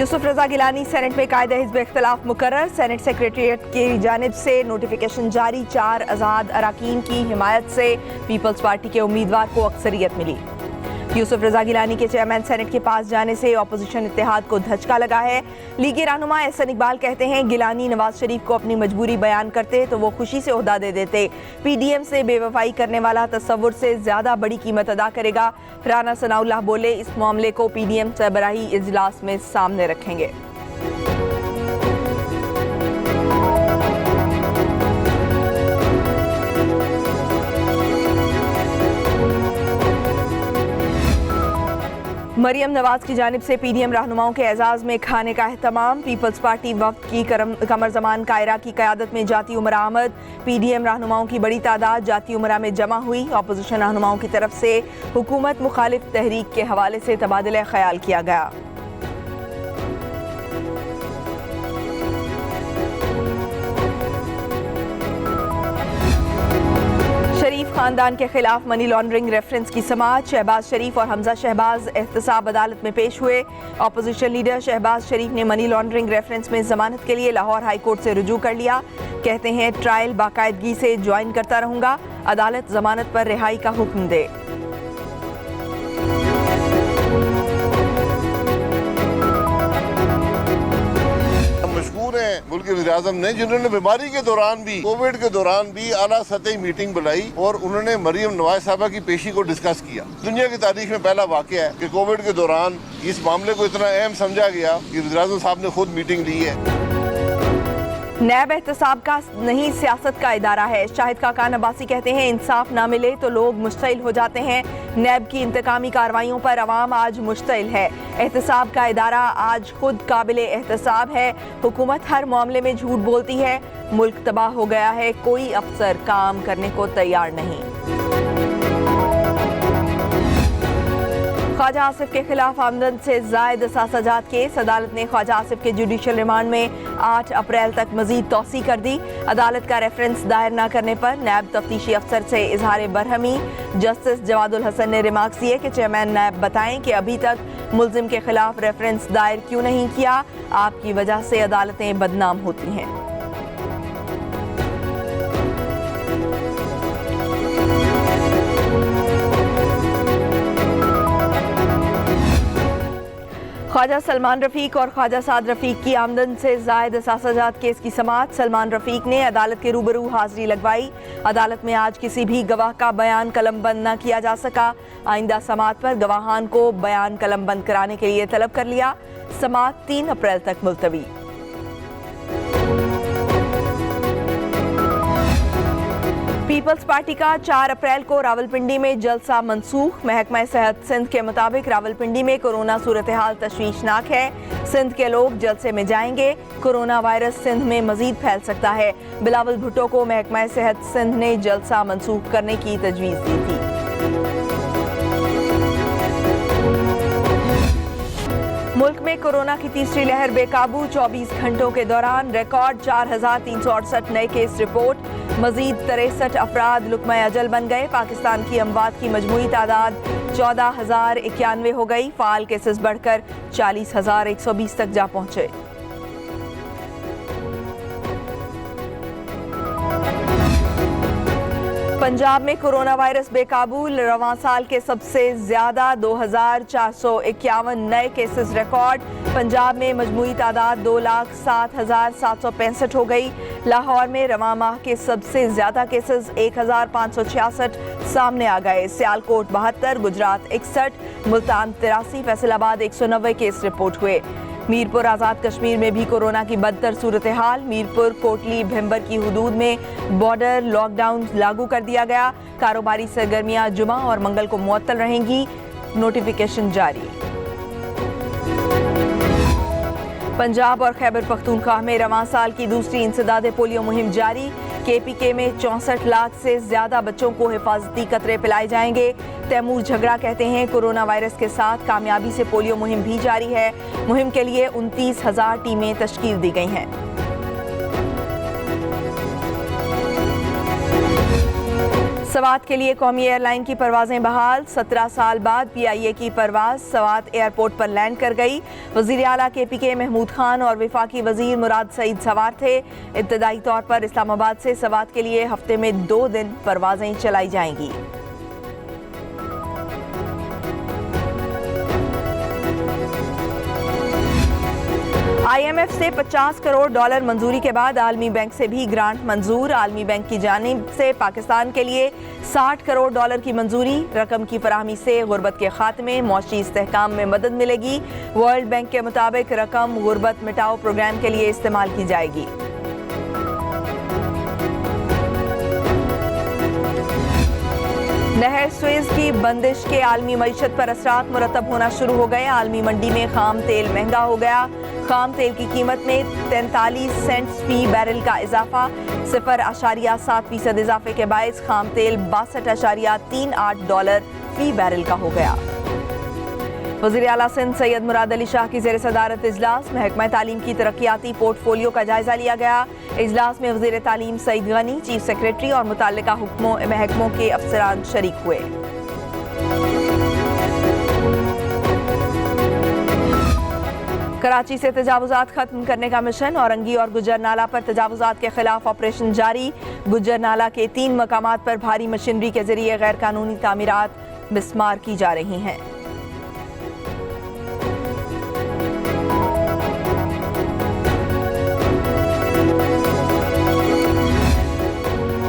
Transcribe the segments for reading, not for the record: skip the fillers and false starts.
यूसुफ रजा Gilani senate में कायदे हिज़्ब इख्तिलाफ मुकर्रर। सेनेट सेक्रेटेरिएट की जानिब से नोटिफिकेशन जारी। 4 आज़ाद अराकीन की हिमायत से पीपल्स पार्टी के उम्मीदवार को अक्सरियत मिली। यूसुफ रजा गिलानी के चेयरमैन सेनेट के पास जाने से अपोजिशन इत्तेहाद को धचका लगा है। लीगी रहनुमा एहसन इकबाल कहते हैं गिलानी नवाज शरीफ को अपनी मजबूरी बयान करते तो वो खुशी से ओहदा दे देते। पीडीएम से बेवफाई करने वाला तसव्वुर से ज्यादा बड़ी कीमत अदा करेगा। राना सनाउल्लाह बोले इस मामले को पीडीएम सरबराही इजलास में सामने रखेंगे। मरियम नवाज की जानिब से पीडीएम रहनुमाओं के एजाज में खाने का एहतमाम। पीपल्स पार्टी वफ्द की कमर जमान कायरा की क़यादत में जाती उमरा आमद। पीडीएम रहनुमाओं की बड़ी तादाद जाती उमरा में जमा हुई। अपोजिशन रहनुमाओं की तरफ से हुकूमत मुखालिफ तहरीक के हवाले से तबादला ख्याल किया गया। शरीफ खानदान के खिलाफ मनी लॉन्ड्रिंग रेफरेंस की समाअत। शहबाज शरीफ और हमजा शहबाज एहतसाब अदालत में पेश हुए। अपोजिशन लीडर शहबाज शरीफ ने मनी लॉन्ड्रिंग रेफरेंस में जमानत के लिए लाहौर हाई कोर्ट से रुजू कर लिया। कहते हैं ट्रायल बाकायदगी से ज्वाइन करता रहूंगा, अदालत जमानत पर रिहाई का हुक्म दे। मुल्क के वज़ीर-ए-आज़म ने जिन्होंने बीमारी के दौरान भी, कोविड के दौरान भी आला सतही मीटिंग बुलाई और उन्होंने मरियम नवाज साहबा की पेशी को डिस्कस किया। दुनिया की तारीख में पहला वाक़या है कि कोविड के दौरान इस मामले को इतना अहम समझा गया कि वज़ीर-ए-आज़म साहब ने खुद मीटिंग ली है। नैब एहतसाब का नहीं सियासत का इदारा है। शाहिद खाकान अब्बासी कहते हैं इंसाफ ना मिले तो लोग मुश्तइल हो जाते हैं। नैब की इंतकामी कार्रवाइयों पर अवाम आज मुश्तइल है। एहतसाब का इदारा आज खुद काबिले एहतसाब है। हुकूमत हर मामले में झूठ बोलती है। मुल्क तबाह हो गया है, कोई अफसर काम करने को तैयार नहीं। ख्वाजा आसिफ के खिलाफ आमदन से जायद असासाजात केस। अदालत ने ख्वाजा आसिफ के जुडिशल रिमांड में 8 अप्रैल तक मजीद तौसी कर दी। अदालत का रेफरेंस दायर न करने पर नैब तफ्तीशी अफसर से इजहार बरहमी। जस्टिस जवादुल हसन ने रिमार्क्स दिए कि चेयरमैन नैब बताएं कि अभी तक मुल्जिम के खिलाफ रेफरेंस दायर क्यों नहीं किया। आपकी वजह से अदालतें बदनाम होती हैं। ख्वाजा सलमान रफीक और ख्वाजा साद रफीक की आमदन से जायद असासाजात केस की समाअत। सलमान रफीक ने अदालत के रूबरू हाजिरी लगवाई। अदालत में आज किसी भी गवाह का बयान कलमबंद न किया जा सका। आइंदा समाअत पर गवाहान को बयान कलमबंद कराने के लिए तलब कर लिया। समाअत 3 अप्रैल तक मुलतवी। पीपल्स पार्टी का 4 अप्रैल को रावलपिंडी में जलसा मंसूख। महकमा सेहत सिंध के मुताबिक रावलपिंडी में कोरोना सूरत हाल तशवीशनाक है। सिंध के लोग जलसे में जाएंगे। कोरोना वायरस सिंध में मजीद फैल सकता है। बिलावल भुट्टो को महकमा सेहत सिंध ने जलसा मंसूख करने की तजवीज़ दी थी। मुल्क में कोरोना की तीसरी लहर बेकाबू। 24 घंटों के दौरान रिकॉर्ड 4,368 नए केस रिपोर्ट। मजीद 63 अफराद लुकमा अजल बन गए। पाकिस्तान की अमवात की मजमूई तादाद 14,091 हो गई। फाल केसेस बढ़कर 40,120 तक जा पहुंचे। पंजाब में कोरोना वायरस बेकाबू। रवां साल के सबसे ज्यादा 2,451 नए केसेस रिकॉर्ड। पंजाब में मजमूई तादाद 2,07,765 हो गई। लाहौर में रवां माह के सबसे ज्यादा केसेस 1,566 सामने आ गए। सियालकोट 72, गुजरात 61, मुल्तान 83, फैसलाबाद 190 केस रिपोर्ट हुए। मीरपुर आज़ाद कश्मीर में भी कोरोना की बदतर सूरत हाल। मीरपुर, कोटली, भिम्बर की हुदूद में बॉर्डर लॉकडाउन लागू कर दिया गया। कारोबारी सरगर्मियां जुमा और मंगल को मुअत्तल रहेंगी। नोटिफिकेशन जारी। पंजाब और खैबर पख्तूनख्वा में रवां साल की दूसरी इंसदाद पोलियो मुहिम जारी। KPK में 64 लाख से ज्यादा बच्चों को हिफाजती कतरे पिलाए जाएंगे। तैमूर झगड़ा कहते हैं कोरोना वायरस के साथ कामयाबी से पोलियो मुहिम भी जारी है। मुहिम के लिए 29,000 टीमें तश्कील दी गई हैं। सवात के लिए कौमी एयरलाइन की परवाजें बहाल। 17 साल बाद PIA की परवाज सवात एयरपोर्ट पर लैंड कर गई। वज़ीर आला KPK महमूद खान और वफाकी वज़ीर मुराद सईद सवार थे। इब्तदाई तौर पर इस्लामाबाद से सवात के लिए हफ्ते में 2 दिन परवाजें चलाई जाएंगी। IMF से $50 करोड़ मंजूरी के बाद आलमी बैंक से भी ग्रांट मंजूर। आलमी बैंक की जानिब से पाकिस्तान के लिए $60 करोड़ की मंजूरी। रकम की फराहमी से गुर्बत के खात्मे, मौशी इस्तेहकाम में मदद मिलेगी। वर्ल्ड बैंक के मुताबिक रकम गुर्बत मिटाओ प्रोग्राम के लिए इस्तेमाल की जाएगी। नहर सुएज की बंदिश के आलमी मईशत पर असरात मुरतब होना शुरू हो गए। आलमी मंडी में खाम तेल महंगा हो गया। खाम तेल की कीमत में 43 सेंट्स फी बैरल का इजाफा। 0.7% इजाफे के बायस खाम तेल $62.38 फी बैरल का हो गया। वज़ीर आला सिंध सैयद मुराद अली शाह की ज़ेर सदारत इजलास। महकमा तालीम की तरक्याती पोर्टफोलियो का जायजा लिया गया। इजलास में वज़ीर तालीम सईद गनी, चीफ सेक्रेटरी और मुतल्लिका महकमों के अफसरान शरीक हुए। कराची से तजावुजात खत्म करने का मिशन। औरंगी और गुज्जर नाला पर तजावुजात के खिलाफ ऑपरेशन जारी। गुज्जर नाला के 3 मकामात पर भारी मशीनरी के जरिए गैर कानूनी तामीरात मिसमार की जा रही हैं।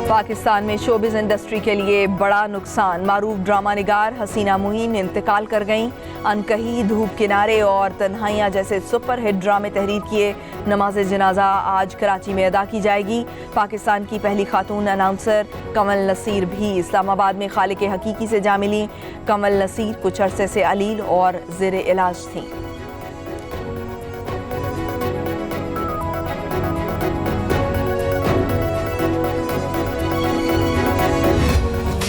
पाकिस्तान में शोबिज़ इंडस्ट्री के लिए बड़ा नुकसान। मारूफ ड्रामा निगार हसीना मुहीन इंतकाल कर गईं। अनकही, धूप किनारे और तन्हाइयाँ जैसे सुपरहिट ड्रामे तहरीर किए नमाज जनाजा आज कराची में अदा की जाएगी। पाकिस्तान की पहली खातून अनाउंसर कमल नसीर भी इस्लामाबाद में खालिक हकीकी से जा मिली। कमल नसीर कुछ अरसे से अलील और ज़ेर इलाज थीं।